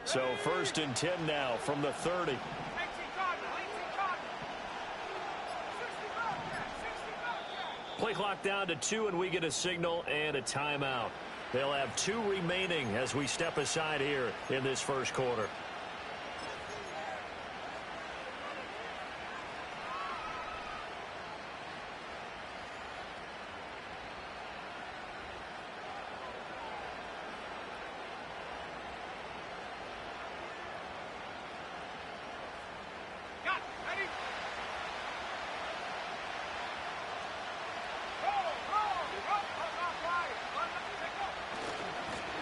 So 1st and 10 now from the 30. Play clock down to 2, and we get a signal and a timeout. They'll have 2 remaining as we step aside here in this first quarter.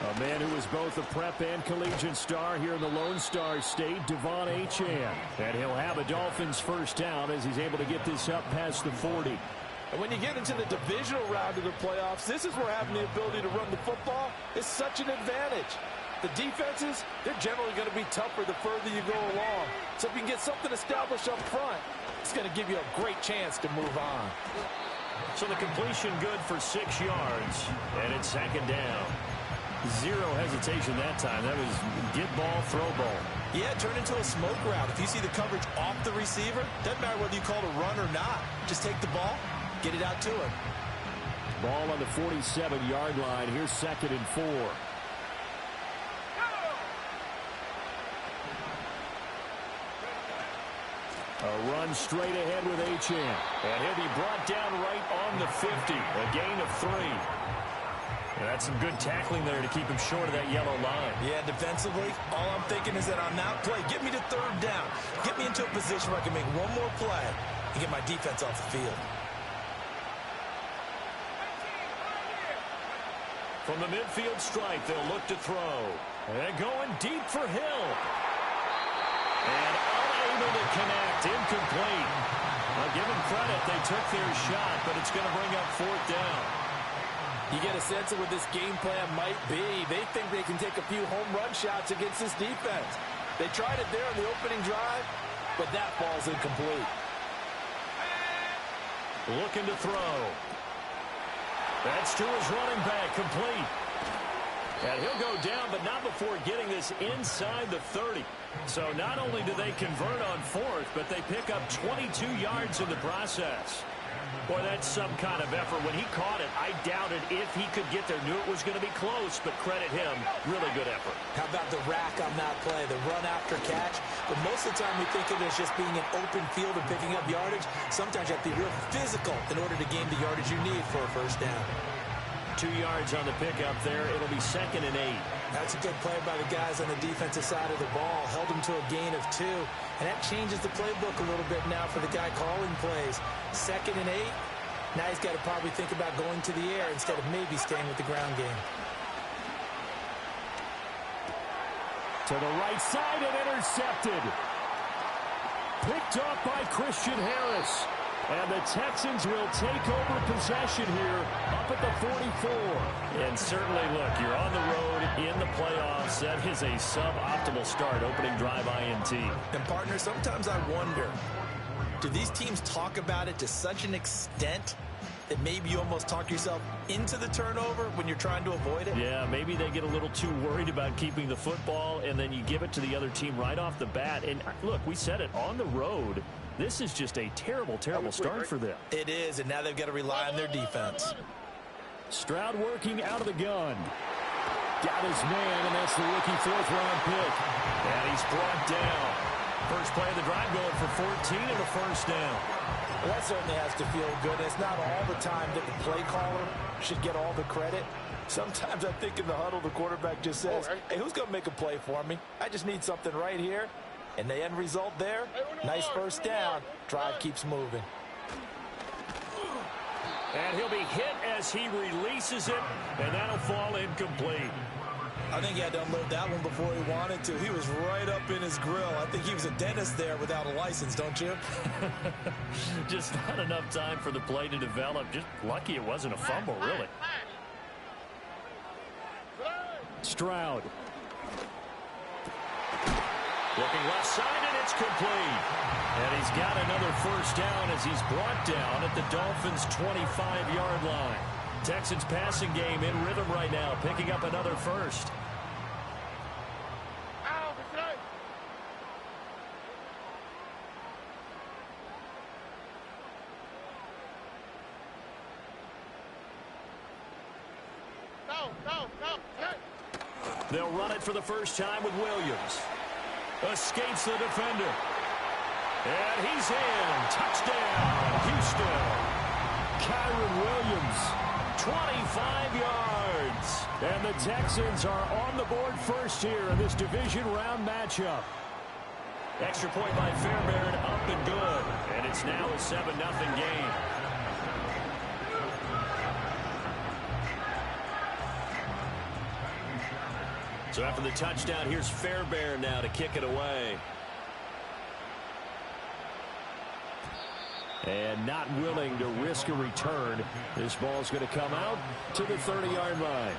A man who is both a prep and collegiate star here in the Lone Star State, Devon Achane. And he'll have a Dolphins first down as he's able to get this up past the 40. And when you get into the divisional round of the playoffs, this is where having the ability to run the football is such an advantage. The defenses, they're generally going to be tougher the further you go along. So if you can get something established up front, it's going to give you a great chance to move on. So the completion good for 6 yards, and it's 2nd down. 0 hesitation that time. That was get ball, throw ball. Yeah, turn into a smoke route. If you see the coverage off the receiver, doesn't matter whether you call it a run or not. Just take the ball, get it out to him. Ball on the 47-yard line. Here's 2nd and 4. A run straight ahead with Achane. And he'll be brought down right on the 50. A gain of 3. That's some good tackling there to keep him short of that yellow line. Yeah, defensively, all I'm thinking is that on that play, get me to 3rd down. Get me into a position where I can make one more play and get my defense off the field. From the midfield stripe, they'll look to throw. And going deep for Hill. And unable to connect, incomplete. I'll give them credit, they took their shot, but it's going to bring up 4th down. You get a sense of what this game plan might be. They think they can take a few home run shots against this defense. They tried it there on the opening drive, but that ball's incomplete. Looking to throw. That's to his running back, complete. And he'll go down, but not before getting this inside the 30. So not only do they convert on 4th, but they pick up 22 yards in the process. Boy, that's some kind of effort. When he caught it, I doubted if he could get there. Knew it was going to be close, but credit him. Really good effort. How about the rack on that play, the run after catch? But most of the time we think of it as just being an open field and picking up yardage. Sometimes you have to be real physical in order to gain the yardage you need for a first down. 2 yards on the pickup there. It'll be 2nd and 8. That's a good play by the guys on the defensive side of the ball. Held them to a gain of 2. And that changes the playbook a little bit now for the guy calling plays. 2nd and 8. Now he's got to probably think about going to the air instead of maybe staying with the ground game. To the right side and intercepted. Picked off by Christian Harris. And the Texans will take over possession here up at the 44. And certainly, look, you're on the road in the playoffs. That is a suboptimal start, opening drive INT. And, partner, sometimes I wonder, do these teams talk about it to such an extent that maybe you almost talk yourself into the turnover when you're trying to avoid it? Yeah, maybe they get a little too worried about keeping the football, and then you give it to the other team right off the bat. And, look, we said it, on the road, this is just a terrible, terrible start for them. It is, and now they've got to rely on their defense. Stroud working out of the gun. Got his man, and that's the rookie 4th-round pick. And he's brought down. First play of the drive going for 14 and a first down. Well, that certainly has to feel good. It's not all the time that the play caller should get all the credit. Sometimes I think in the huddle, the quarterback just says, hey, who's going to make a play for me? I just need something right here. And the end result there, nice first down. Drive keeps moving. And he'll be hit as he releases it, and that'll fall incomplete. I think he had to unload that one before he wanted to. He was right up in his grill. I think he was a dentist there without a license, don't you? Just not enough time for the play to develop. Just lucky it wasn't a fumble, really. Stroud. Looking left side, and it's complete. And he's got another first down as he's brought down at the Dolphins' 25-yard line. Texans passing game in rhythm right now, picking up another first. They'll run it for the first time with Williams. Escapes the defender. And he's in. Touchdown, Houston. Kyren Williams, 25 yards. And the Texans are on the board first here in this division round matchup. Extra point by Fairbairn, up and good. And it's now a 7-0 game. So after the touchdown, here's Fairbairn now to kick it away. And not willing to risk a return. This ball's going to come out to the 30-yard line.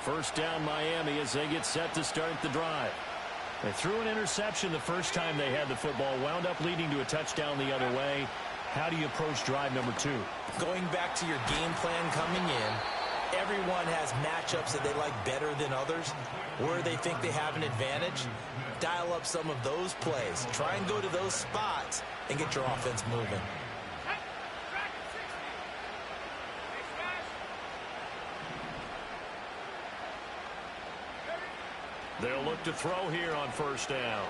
First down Miami as they get set to start the drive. They threw an interception the first time they had the football, wound up leading to a touchdown the other way. How do you approach drive number 2? Going back to your game plan coming in, everyone has matchups that they like better than others, where they think they have an advantage. Dial up some of those plays. Try and go to those spots and get your offense moving. They'll look to throw here on first down.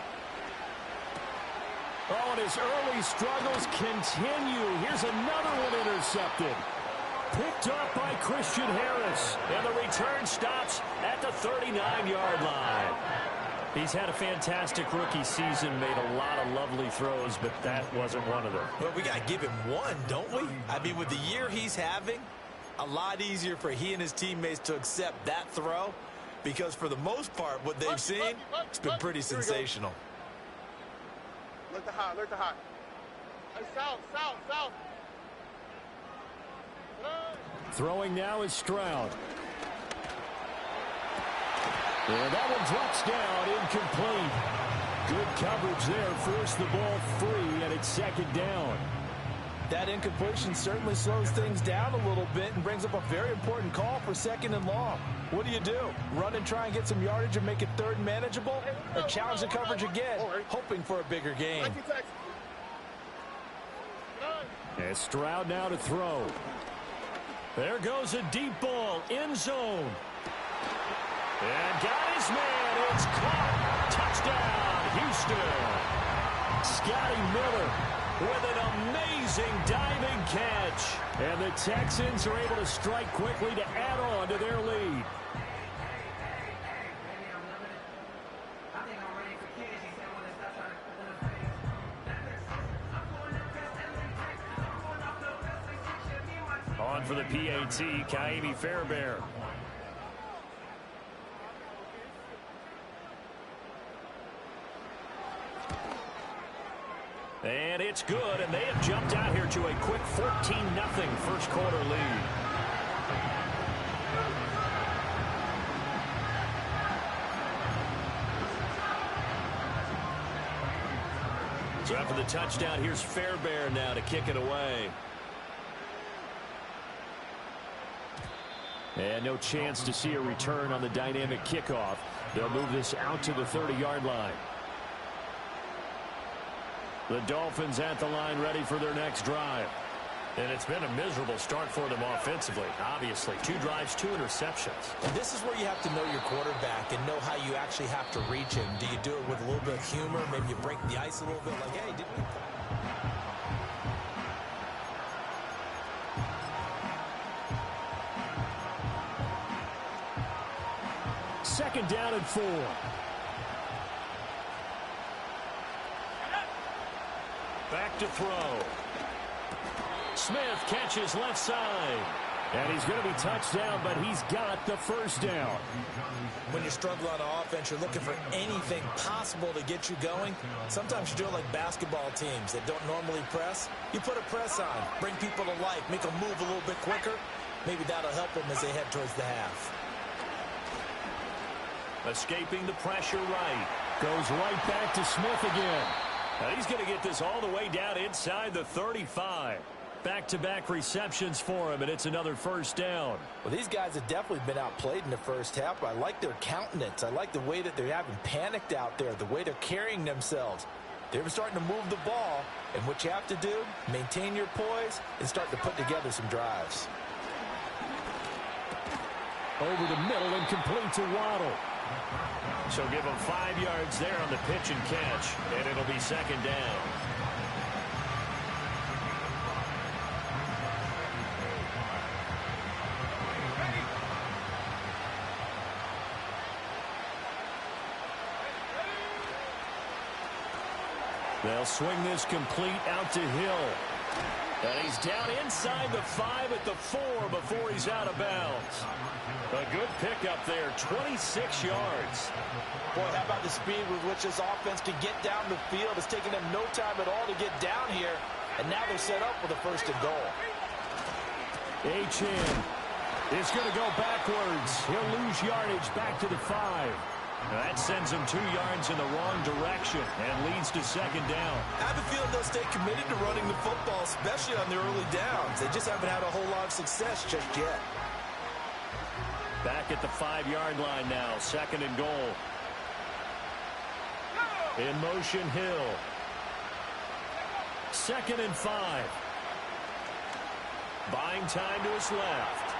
Oh, and his early struggles continue. Here's another one intercepted. Picked up by Christian Harris. And the return stops at the 39-yard line. He's had a fantastic rookie season, made a lot of lovely throws, but that wasn't one of them. Well, we got to give him one, don't we? I mean, with the year he's having, a lot easier for he and his teammates to accept that throw, because for the most part, what they've seen, it's been pretty sensational. Look to high, look to high. Hey, south. Throwing now is Stroud. And that one drops down, incomplete. Good coverage there, forced the ball free, and it's second down. That incompletion certainly slows things down a little bit and brings up a very important call for second and long. What do? Run and try and get some yardage and make it third and manageable? Or challenge the coverage again, hoping for a bigger gain? And Stroud now to throw. There goes a deep ball, end zone. And got his man. It's caught. Touchdown, Houston. Scotty Miller with an amazing diving catch. And the Texans are able to strike quickly to add on to their lead. On for the PAT, Ka'imi Fairbairn. And it's good, and they have jumped out here to a quick 14-0 first quarter lead. So after the touchdown, here's Fairbairn now to kick it away. And no chance to see a return on the dynamic kickoff. They'll move this out to the 30-yard line. The Dolphins at the line, ready for their next drive. And it's been a miserable start for them offensively, obviously. 2 drives, 2 interceptions. And this is where you have to know your quarterback and know how you actually have to reach him. Do you do it with a little bit of humor? Maybe you break the ice a little bit, like, hey, didn't we... Second down and 4. Back to throw. Smith catches left side. And he's going to be touched down, but he's got the first down. When you struggle on offense, you're looking for anything possible to get you going. Sometimes you do it like basketball teams that don't normally press. You put a press on, bring people to life, make them move a little bit quicker. Maybe that'll help them as they head towards the half. Escaping the pressure right. Goes right back to Smith again. Now he's going to get this all the way down inside the 35. back-to-back receptions for him, and it's another first down. Well, these guys have definitely been outplayed in the first half, but I like their countenance. I like the way that they haven't panicked out there, the way they're carrying themselves. They're starting to move the ball, and what you have to do, maintain your poise and start to put together some drives. Over the middle and complete to Waddle. So give him 5 yards there on the pitch and catch, and it'll be second down. They'll swing this complete out to Hill. And he's down inside the 5 at the 4 before he's out of bounds. A good pickup there, 26 yards. Boy, how about the speed with which this offense can get down the field? It's taking them no time at all to get down here. And now they're set up with a first and goal. Achane is going to go backwards. He'll lose yardage back to the 5. That sends him 2 yards in the wrong direction and leads to second down. I have a feeling they'll stay committed to running the football, especially on their early downs. They just haven't had a whole lot of success just yet. Back at the 5-yard line now, second and goal. In motion, Hill. Second and 5. Buying time to his left.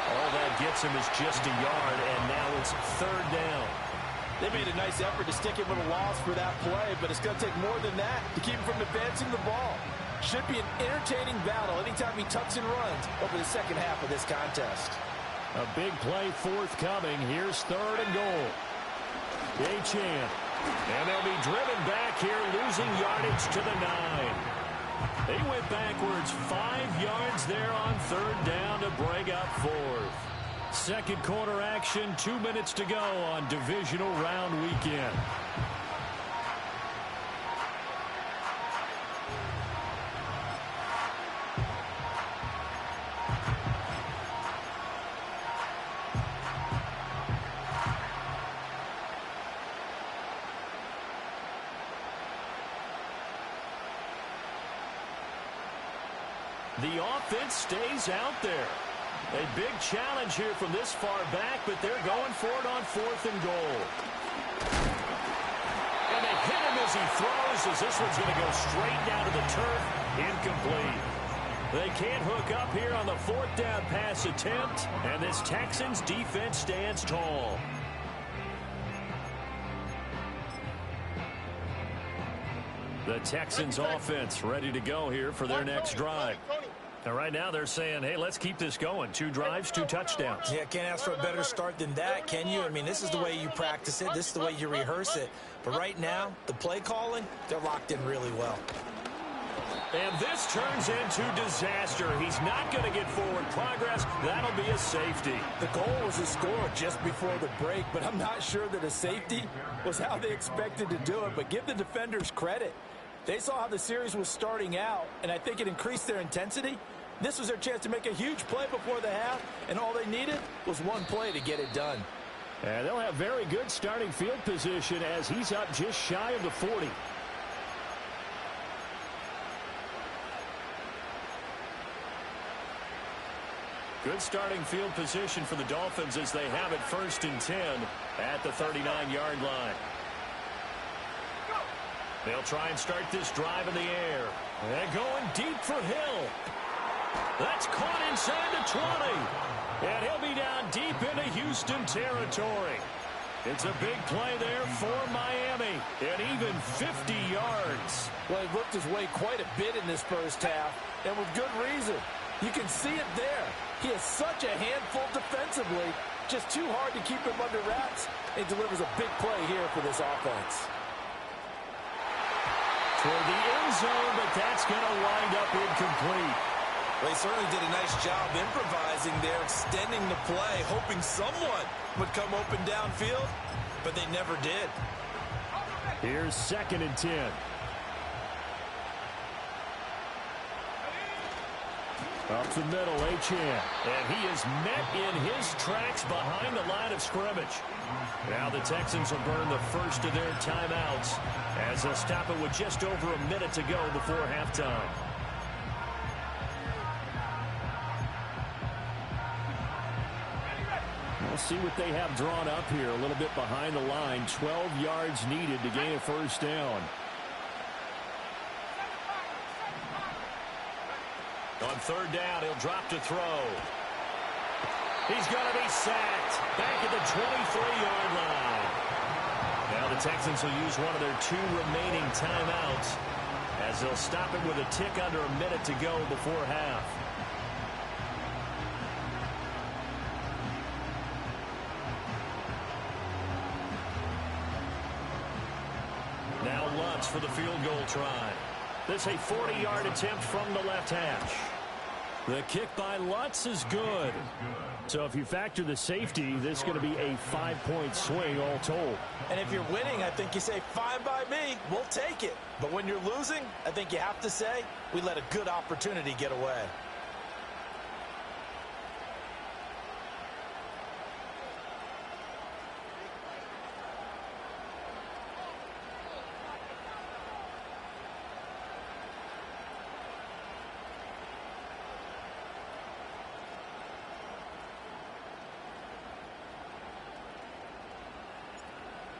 All that gets him is just a yard, and now it's third down. They made a nice effort to stick him with a loss for that play, but it's going to take more than that to keep him from advancing the ball. Should be an entertaining battle anytime he tucks and runs over the second half of this contest. A big play forthcoming. Here's third and goal. Achane. And they'll be driven back here, losing yardage to the 9. They went backwards 5 yards there on third down to bring up fourth. Second quarter action, 2 minutes to go on divisional round weekend. The offense stays out there. A big challenge here from this far back, but they're going for it on fourth and goal. And they hit him as he throws, as this one's going to go straight down to the turf. Incomplete. They can't hook up here on the fourth down pass attempt, and this Texans defense stands tall. The Texans offense ready to go here for their next drive. And right now they're saying, hey, let's keep this going. 2 drives, 2 touchdowns. Yeah, can't ask for a better start than that, can you? I mean, this is the way you practice it. This is the way you rehearse it. But right now, the play calling, they're locked in really well. And this turns into disaster. He's not going to get forward progress. That'll be a safety. The goal was a score just before the break, but I'm not sure that a safety was how they expected to do it. But give the defenders credit. They saw how the series was starting out, and I think it increased their intensity. This was their chance to make a huge play before the half, and all they needed was one play to get it done. And they'll have very good starting field position as he's up just shy of the 40. Good starting field position for the Dolphins as they have it first and 10 at the 39-yard line. They'll try and start this drive in the air. And going deep for Hill. That's caught inside the 20. And he'll be down deep into Houston territory. It's a big play there for Miami. And even 50 yards. Well, he worked his way quite a bit in this first half, and with good reason. You can see it there. He is such a handful defensively. Just too hard to keep him under wraps. He delivers a big play here for this offense. Toward the end zone, but that's going to wind up incomplete. Well, he certainly did a nice job improvising there, extending the play, hoping someone would come open downfield, but they never did. Here's second and 10. Up the middle, Achane. And he is met in his tracks behind the line of scrimmage. Now the Texans will burn the first of their timeouts as they'll stop it with just over a minute to go before halftime. see what they have drawn up here. A little bit behind the line. 12 yards needed to gain a first down. On third down, he'll drop to throw. He's going to be sacked back at the 23-yard line. Now the Texans will use one of their 2 remaining timeouts as they'll stop it with a tick under a minute to go before half. Now Lutz for the field goal try. This a 40-yard attempt from the left hash. The kick by Lutz is good. So if you factor the safety, this is going to be a 5-point swing all told. And if you're winning, I think you say, fine by me, we'll take it. But when you're losing, I think you have to say, we let a good opportunity get away.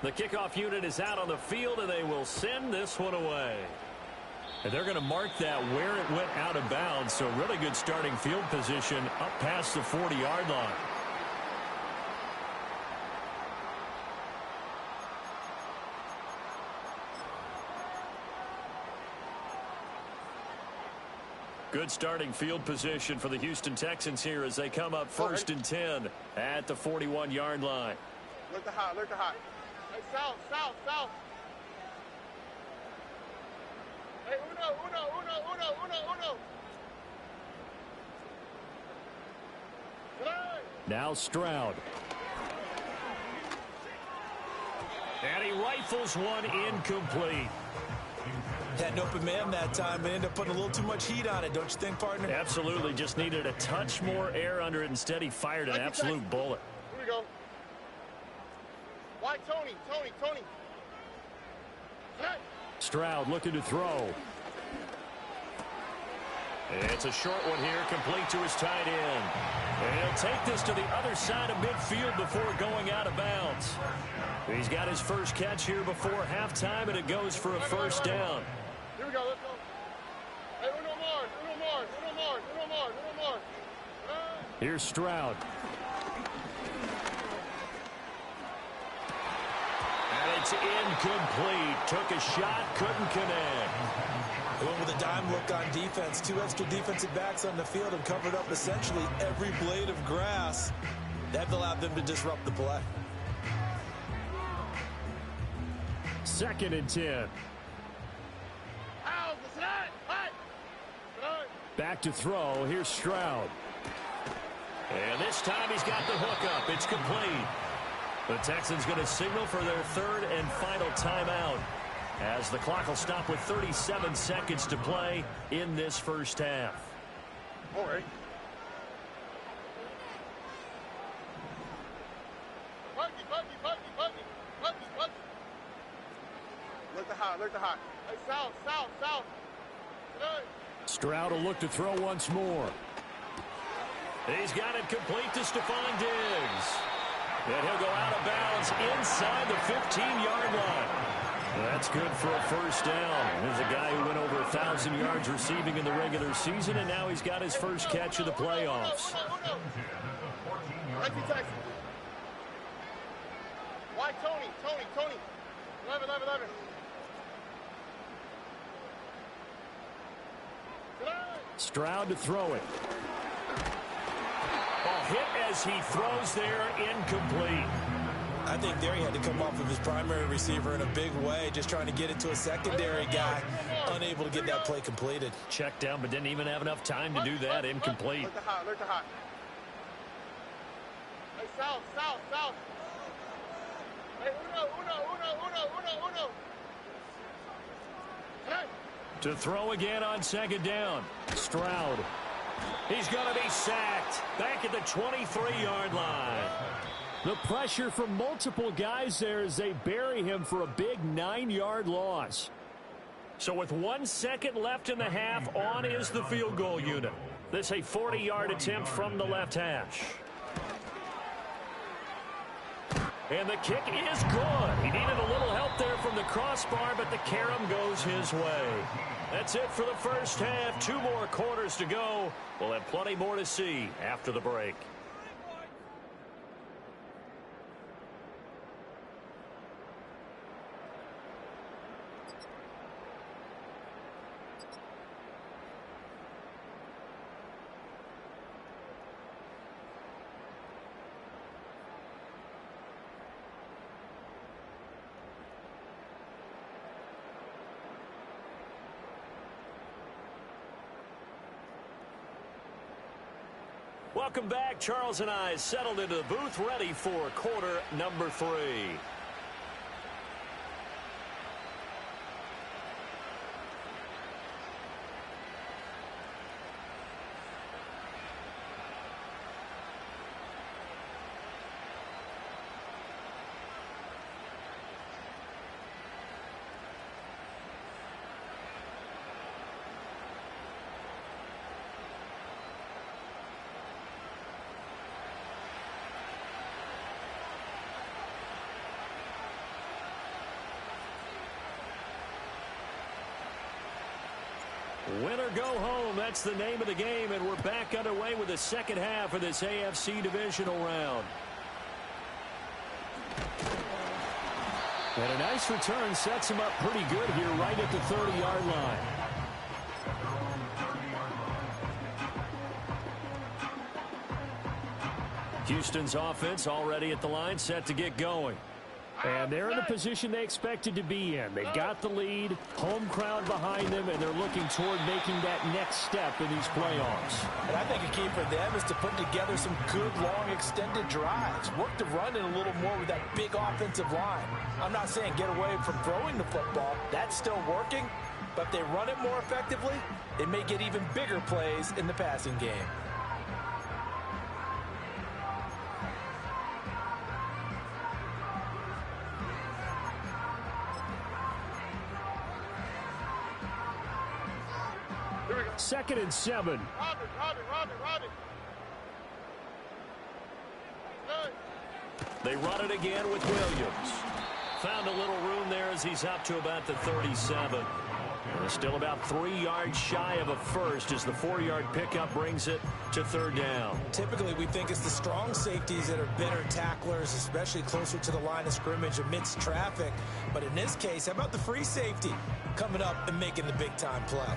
The kickoff unit is out on the field, and they will send this one away. And they're going to mark that where it went out of bounds, so really good starting field position up past the 40-yard line. Good starting field position for the Houston Texans here as they come up 1st and 10 at the 41-yard line. Look the hot, look the hot. Hey, south, south, south. Hey, uno. Now Stroud. And he rifles one incomplete. Had an open man that time, but ended up putting a little too much heat on it, don't you think, partner? Absolutely. Just needed a touch more air under it. Instead, he fired an absolute bullet. Here we go. Why Tony? Stroud looking to throw. It's a short one here, complete to his tight end. And he'll take this to the other side of midfield before going out of bounds. He's got his first catch here before halftime, and it goes for a first down. Here we go, let's go. Hey, uno more. Here's Stroud. And it's incomplete. Took a shot, couldn't connect. Going with a dime look on defense. 2 extra defensive backs on the field and covered up essentially every blade of grass. That allowed them to disrupt the play. 2nd and 10. Back to throw. Here's Stroud. And this time he's got the hook up. It's complete. The Texans going to signal for their 3rd and final timeout, as the clock will stop with 37 seconds to play in this first half. All right. Look the hot. Hey, south. Stroud will look to throw once more. He's got it complete to Stephon Diggs. And he'll go out of bounds inside the 15-yard line. That's good for a first down. There's a guy who went over 1,000 yards receiving in the regular season, and now he's got his first catch of the playoffs. Why Tony? 11. Stroud to throw it. A hit as he throws there, incomplete. I think there he had to come off of his primary receiver in a big way, just trying to get it to a secondary guy, unable to get that play completed. Checked down, but didn't even have enough time to do that. Incomplete. Look the hot. Hey, south. Hey, uno. Hey. To throw again on 2nd down. Stroud. He's going to be sacked back at the 23-yard line. The pressure from multiple guys there as they bury him for a big 9-yard loss. So with 1 second left in the half, on is the field goal unit. This a 40-yard attempt from the left hash. And the kick is good. He needed a little help there from the crossbar, but the carom goes his way. That's it for the first half. 2 more quarters to go. We'll have plenty more to see after the break. Welcome back. Charles and I settled into the booth, ready for quarter number 3. Win or go home, that's the name of the game, and we're back underway with the second half of this AFC divisional round. And a nice return sets him up pretty good here right at the 30-yard line. Houston's offense already at the line, set to get going. And they're in the position they expected to be in. They got the lead, home crowd behind them, and they're looking toward making that next step in these playoffs. And I think a key for them is to put together some good, long, extended drives. Work the run in a little more with that big offensive line. I'm not saying get away from throwing the football. That's still working. But if they run it more effectively, they may get even bigger plays in the passing game. Second and 7. Rodney. They run it again with Williams. Found a little room there as he's up to about the 37. And still about 3 yards shy of a first as the 4-yard pickup brings it to 3rd down. Typically, we think it's the strong safeties that are better tacklers, especially closer to the line of scrimmage amidst traffic. But in this case, how about the free safety coming up and making the big-time play?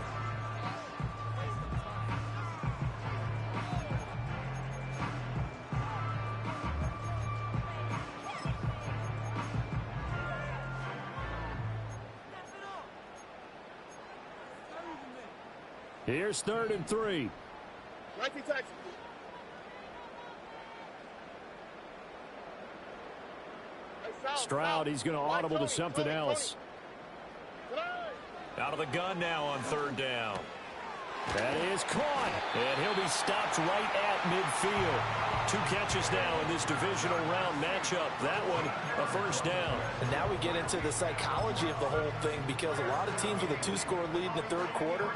Here's 3rd and 3. Stroud, he's going to audible to something else. Out of the gun now on 3rd down. That is caught, and he'll be stopped right at midfield. 2 catches now in this divisional round matchup. That one, a 1st down. And now we get into the psychology of the whole thing, because a lot of teams with a 2-score lead in the 3rd quarter,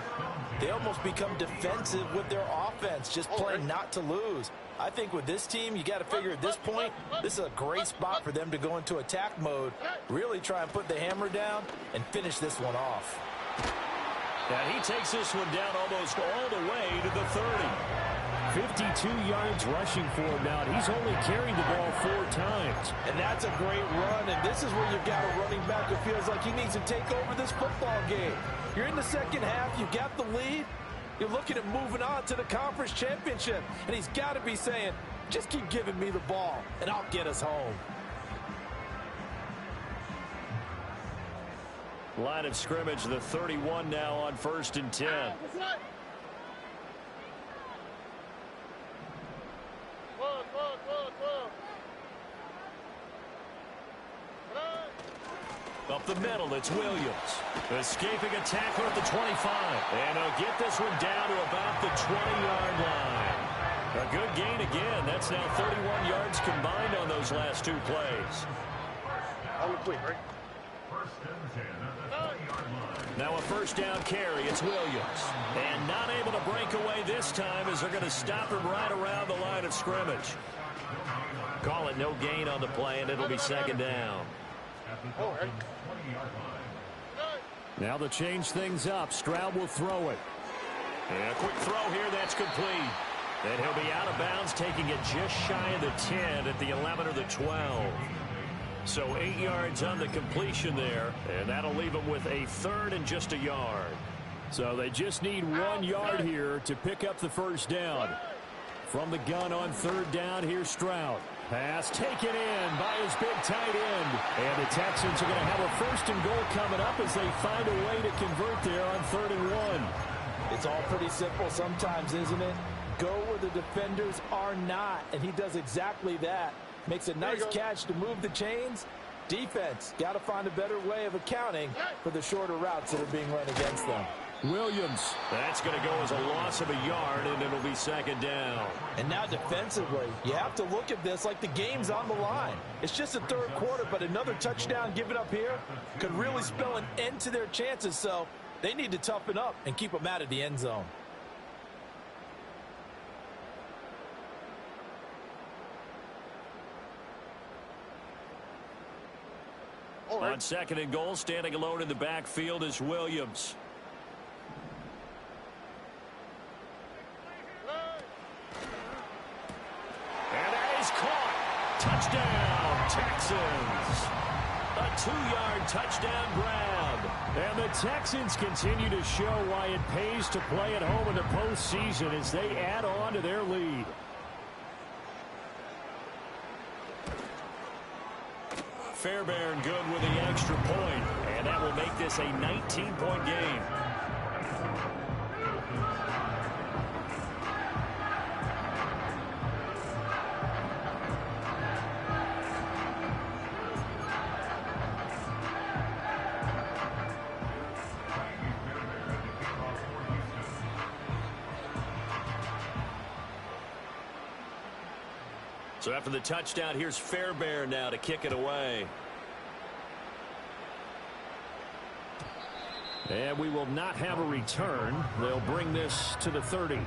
they almost become defensive with their offense, just playing not to lose. I think with this team, you got to figure at this point, this is a great spot for them to go into attack mode, really try and put the hammer down and finish this one off. And he takes this one down almost all the way to the 30. 52 yards rushing for him now. He's only carried the ball 4 times. And that's a great run, and this is where you've got a running back who feels like he needs to take over this football game. You're in the second half, you've got the lead, you're looking at moving on to the conference championship, and he's got to be saying, just keep giving me the ball, and I'll get us home. Line of scrimmage, the 31 now on 1st and 10. Up the middle, it's Williams. Escaping a tackle at the 25. And he'll get this one down to about the 20-yard line. A good gain again. That's now 31 yards combined on those last 2 plays. Now a 1st down carry. It's Williams. And not able to break away this time as they're going to stop him right around the line of scrimmage. Call it no gain on the play, and it'll be second down. Now to change things up, Stroud will throw it. And a quick throw here, that's complete. And he'll be out of bounds, taking it just shy of the 10 at the 11 or the 12. So 8 yards on the completion there, and that'll leave him with a third and just a yard. So they just need 1 yard here to pick up the first down. From the gun on third down, here's Stroud. Pass taken in by his big tight end. And the Texans are going to have a first and goal coming up as they find a way to convert there on 3rd and 1. It's all pretty simple sometimes, isn't it? Go where the defenders are not, and he does exactly that. Makes a nice catch to move the chains. Defense, got to find a better way of accounting for the shorter routes that are being run against them. Williams. That's going to go as a loss of a yard, and it'll be second down. And now defensively, you have to look at this like the game's on the line. It's just the third quarter, but another touchdown given up here could really spell an end to their chances, so they need to toughen up and keep them out of the end zone. On second and goal, standing alone in the backfield is Williams. And that is caught. Touchdown, Texans. A 2-yard touchdown grab. And the Texans continue to show why it pays to play at home in the postseason as they add on to their lead. Fairbairn good with the extra point, and that will make this a 19-point game. So after the touchdown, here's Fairbairn now to kick it away. And we will not have a return. They'll bring this to the 30.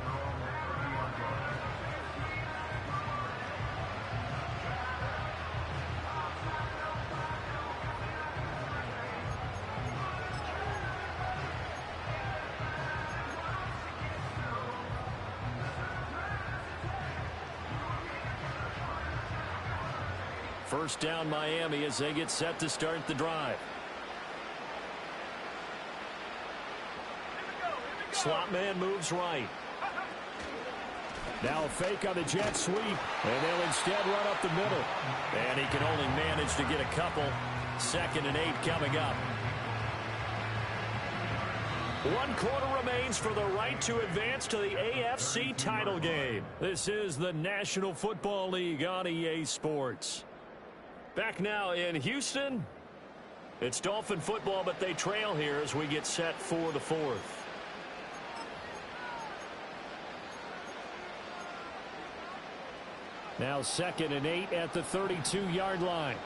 First down Miami as they get set to start the drive. Slot man moves right. Now a fake on the jet sweep, and they'll instead run up the middle. And he can only manage to get a couple. 2nd and 8 coming up. 1 quarter remains for the right to advance to the AFC title game. This is the National Football League on EA Sports. Back now in Houston. It's Dolphin football, but they trail here as we get set for the 4th. Now 2nd and 8 at the 32-yard line.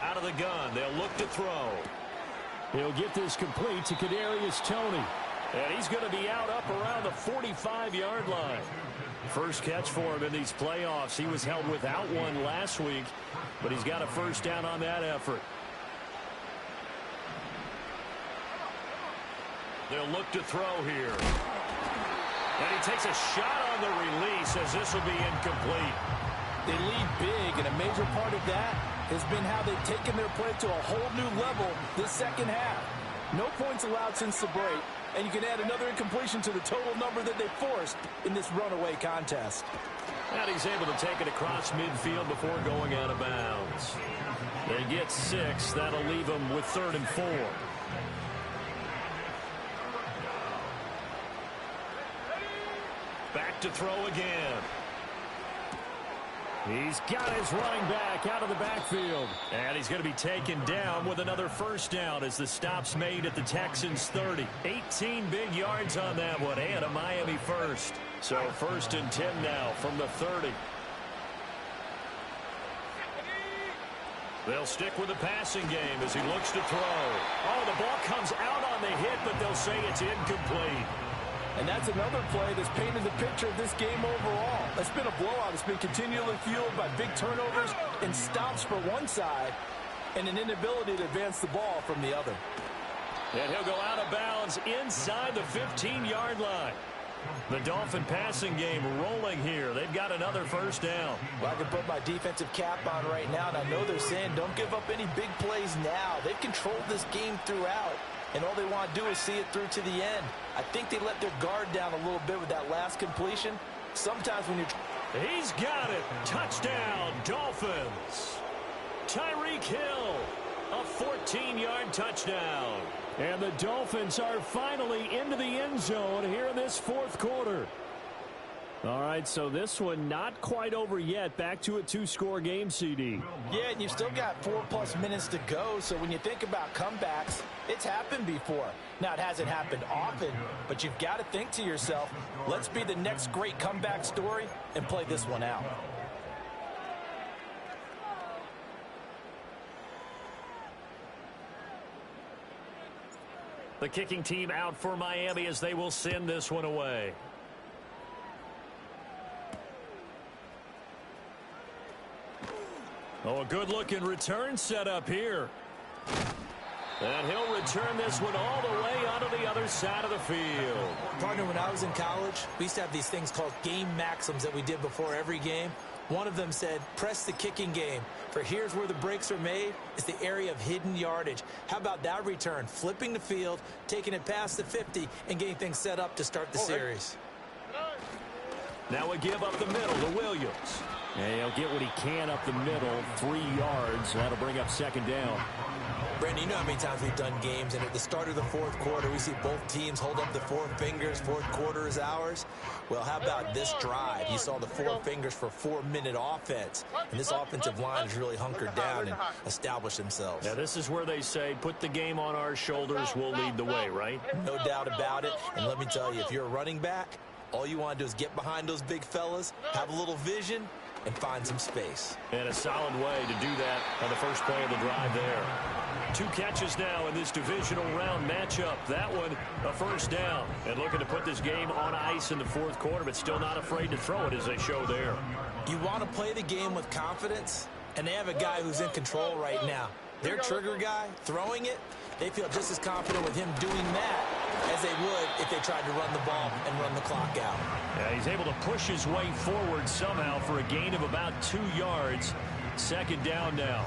Out of the gun, they'll look to throw. He'll get this complete to Kadarius Toney. And he's going to be out up around the 45-yard line. First catch for him in these playoffs. He was held without one last week, but he's got a first down on that effort. They'll look to throw here. And he takes a shot on the release as this will be incomplete. They lead big, and a major part of that has been how they've taken their play to a whole new level this second half. No points allowed since the break, and you can add another incompletion to the total number that they forced in this runaway contest. And he's able to take it across midfield before going out of bounds. They get 6. That'll leave them with 3rd and 4. Back to throw again. He's got his running back out of the backfield. And he's going to be taken down with another first down as the stop's made at the Texans 30. 18 big yards on that one and a Miami first. So 1st and 10 now from the 30. They'll stick with the passing game as he looks to throw. Oh, the ball comes out on the hit, but they'll say it's incomplete. And that's another play that's painted the picture of this game overall. It's been a blowout. It's been continually fueled by big turnovers and stops for one side and an inability to advance the ball from the other. And he'll go out of bounds inside the 15-yard line. The Dolphin passing game rolling here. They've got another first down. Well, I can put my defensive cap on right now, and I know they're saying don't give up any big plays now. They've controlled this game throughout, and all they want to do is see it through to the end. I think they let their guard down a little bit with that last completion. Sometimes when you're... He's got it. Touchdown, Dolphins. Tyreek Hill, a 14-yard touchdown. And the Dolphins are finally into the end zone here in this fourth quarter. All right, so this one not quite over yet. Back to a two-score game, CD. Yeah, and you've still got 4+ minutes to go, so when you think about comebacks, it's happened before. Now, it hasn't happened often, but you've got to think to yourself, let's be the next great comeback story and play this one out. The kicking team out for Miami as they will send this one away. Oh, a good-looking return set up here. And he'll return this one all the way onto the other side of the field. Partner, when I was in college, we used to have these things called game maxims that we did before every game. One of them said, press the kicking game. For here's where the breaks are made. It's the area of hidden yardage. How about that return? Flipping the field, taking it past the 50, and getting things set up to start the series. Now a give up the middle to Williams. And he'll get what he can up the middle, 3 yards. That'll bring up second down. Brandon, you know how many times we've done games, and at the start of the fourth quarter, we see both teams hold up the 4 fingers, fourth quarter is ours. Well, how about this drive? You saw the 4 fingers for 4-minute offense, and this offensive line has really hunkered down and established themselves. Now, this is where they say, put the game on our shoulders, we'll lead the way, right? No doubt about it, and let me tell you, if you're a running back, all you want to do is get behind those big fellas, have a little vision, and find some space. And a solid way to do that on the first play of the drive there. 2 catches now in this divisional round matchup. That one, a first down. And looking to put this game on ice in the fourth quarter, but still not afraid to throw it as they show there. You want to play the game with confidence, and they have a guy who's in control right now. Their trigger guy, throwing it, they feel just as confident with him doing that as they would if they tried to run the ball and run the clock out. Yeah, he's able to push his way forward somehow for a gain of about 2 yards. Second down now.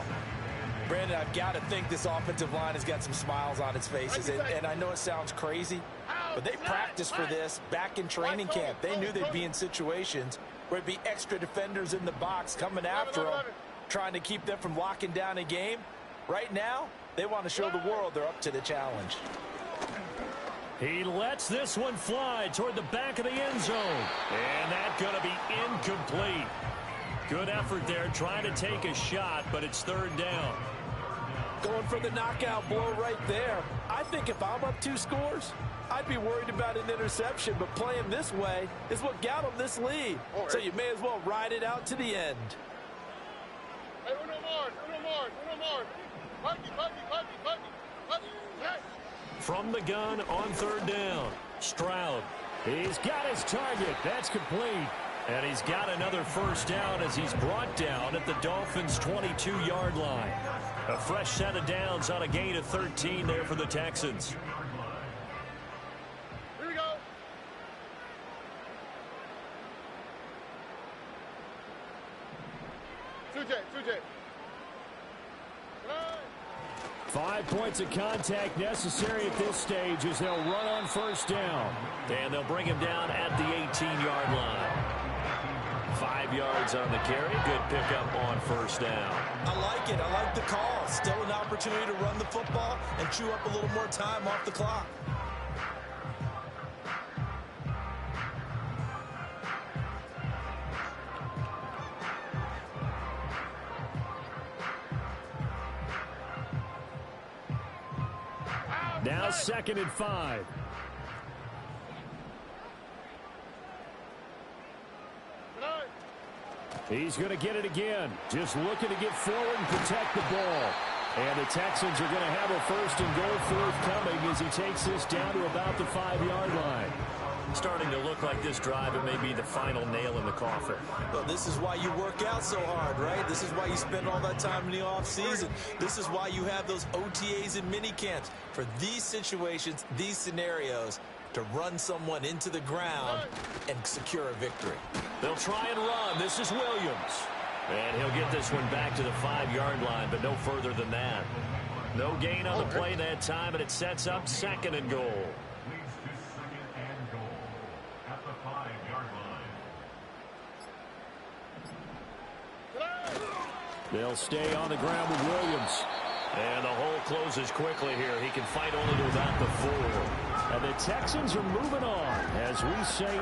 Brandon, I've got to think this offensive line has got some smiles on its faces, and I know it sounds crazy, but they practiced for this back in training camp. They knew they'd be in situations where it'd be extra defenders in the box coming after them, trying to keep them from locking down a game. Right now, they want to show the world they're up to the challenge. He lets this one fly toward the back of the end zone. And that's going to be incomplete. Good effort there trying to take a shot, but it's third down. Going for the knockout blow right there. I think if I'm up 2 scores, I'd be worried about an interception, but playing this way is what got them this lead. So you may as well ride it out to the end. Hey, uno more. From the gun on third down, Stroud. He's got his target. That's complete. And he's got another first down as he's brought down at the Dolphins' 22-yard line. A fresh set of downs on a gain of 13 there for the Texans. Here we go. Sujay. 5 points of contact necessary at this stage as they'll run on first down. And they'll bring him down at the 18-yard line. 5 yards on the carry. Good pickup on first down. I like it. I like the call. Still an opportunity to run the football and chew up a little more time off the clock. Now 2nd and 5. He's going to get it again. Just looking to get forward and protect the ball. And the Texans are going to have a 1st and goal forthcoming as he takes this down to about the 5-yard line. starting to look like this drive, it may be the final nail in the coffin. Well, this is why you work out so hard, right? This is why you spend all that time in the offseason. This is why you have those OTAs and mini camps for these situations, these scenarios, to run someone into the ground and secure a victory. They'll try and run. This is Williams. And he'll get this one back to the 5-yard line, but no further than that. No gain on the play that time, and it sets up 2nd and goal. They'll stay on the ground with Williams. And the hole closes quickly here. He can fight only to about the 4. And the Texans are moving on as we say